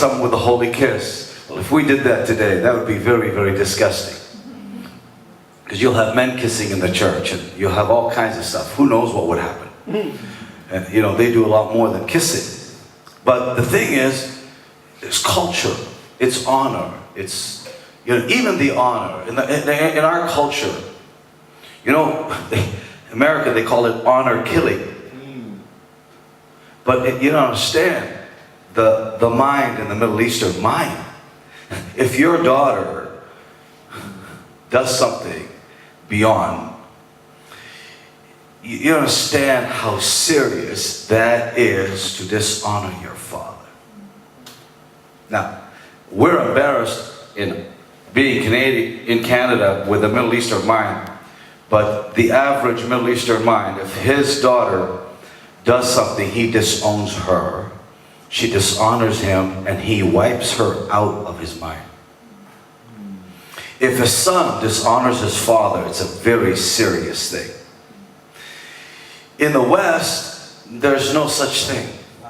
something with a holy kiss. Well, if we did that today, that would be very, very disgusting. Because you'll have men kissing in the church, and you'll have all kinds of stuff. Who knows what would happen? And you know, they do a lot more than kissing. But the thing is, it's culture, it's honor, it's, you know, even the honor in our culture. You know, America, they call it honor killing. But you don't understand the mind in the Middle Eastern mind. If your daughter does something beyond, you understand how serious that is to dishonor your father. Now, we're embarrassed in being Canadian in Canada with a Middle Eastern mind, but the average Middle Eastern mind, if his daughter does something, he disowns her, she dishonors him, and he wipes her out of his mind. If a son dishonors his father, it's a very serious thing. In the West, there's no such thing,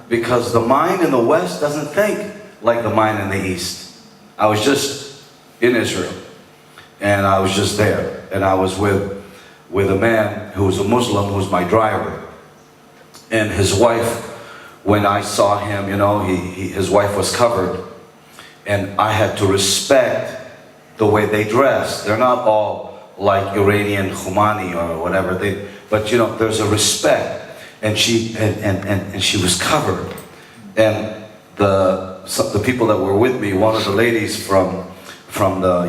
because the mind in the West doesn't think like the mind in the East. I was just in Israel, and I was just there, and I was with a man who was a Muslim, who was my driver. And his wife, when I saw him, you know, his wife was covered. And I had to respect the way they dress. They're not all like Iranian Khomeini or whatever. But you know, there's a respect. And she was covered. And the people that were with me, one of the ladies from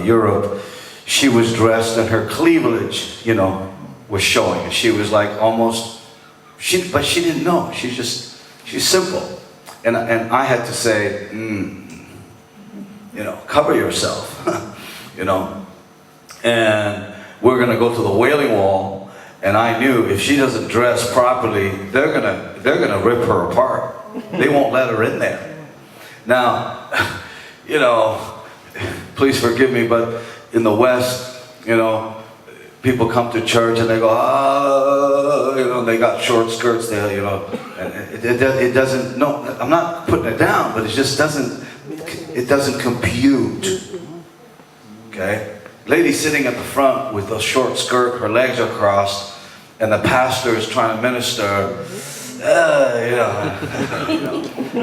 Europe, she was dressed and her cleavage, you know, was showing. And she was like almost, but she didn't know. She's simple. And I had to say, you know, cover yourself, you know. And we're going to go to the Wailing Wall, and I knew if she doesn't dress properly, they're gonna rip her apart. They won't let her in there. Now, you know, please forgive me, but in the West, you know, people come to church and they go, oh, you know, they got short skirts there, you know. And it doesn't, no, I'm not putting it down, but it just doesn't, it doesn't compute. Okay? Lady sitting at the front with a short skirt, her legs are crossed, and the pastor is trying to minister. You know,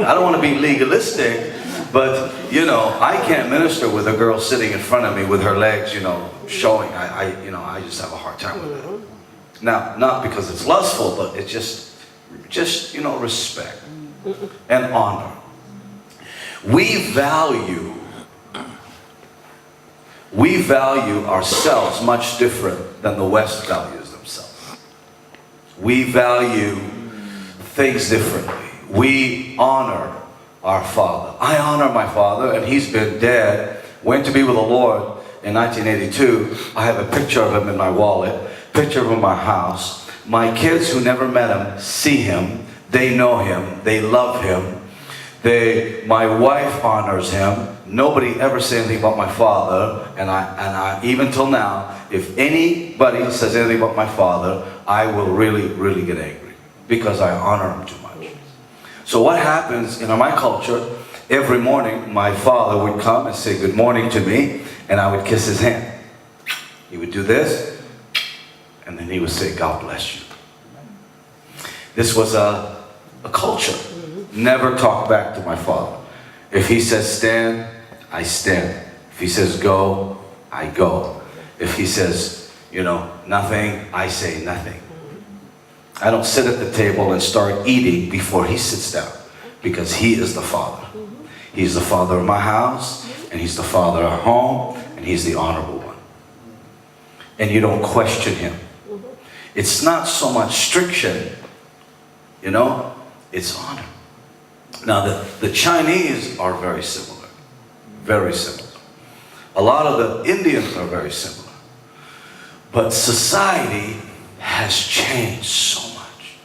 I don't want to be legalistic, but, you know, I can't minister with a girl sitting in front of me with her legs, you know, showing. You know, I just have a hard time with that. Now, not because it's lustful, but it's just, you know, respect and honor. We value ourselves much different than the West values themselves. We value things differently. We honor our father. I honor my father, and he's been dead, went to be with the Lord in 1982. I have a picture of him in my wallet, picture of him in my house. My kids who never met him see him. They know him. They love him. My wife honors him. Nobody ever said anything about my father, and I even till now, if anybody says anything about my father, I will really, really get angry because I honor him too much. So what happens in my culture, every morning my father would come and say good morning to me, and I would kiss his hand. He would do this, and then he would say, God bless you. This was a culture. Never talk back to my father. If he says stand, I stand. If he says go, I go. If he says, you know, nothing, I say nothing. I don't sit at the table and start eating before he sits down, because he is the father. He's the father of my house, and he's the father of home, and he's the honorable one. And you don't question him. It's not so much striction, you know, it's honor. Now the Chinese are very similar. Very similar. A lot of the Indians are very similar. But society has changed so much.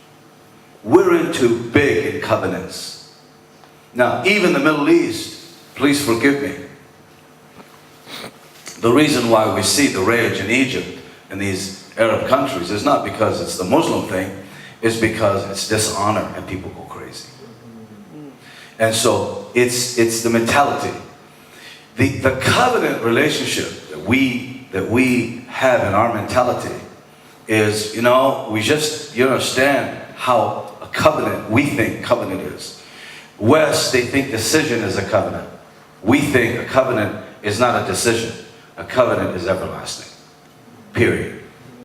We're into big covenants. Now, even the Middle East, please forgive me. The reason why we see the rage in Egypt and these Arab countries is not because it's the Muslim thing, it's because it's dishonor and people go crazy. And so it's the mentality. The covenant relationship that we have in our mentality is, you understand how a covenant, we think covenant is. West, they think decision is a covenant. We think a covenant is not a decision. A covenant is everlasting. Period.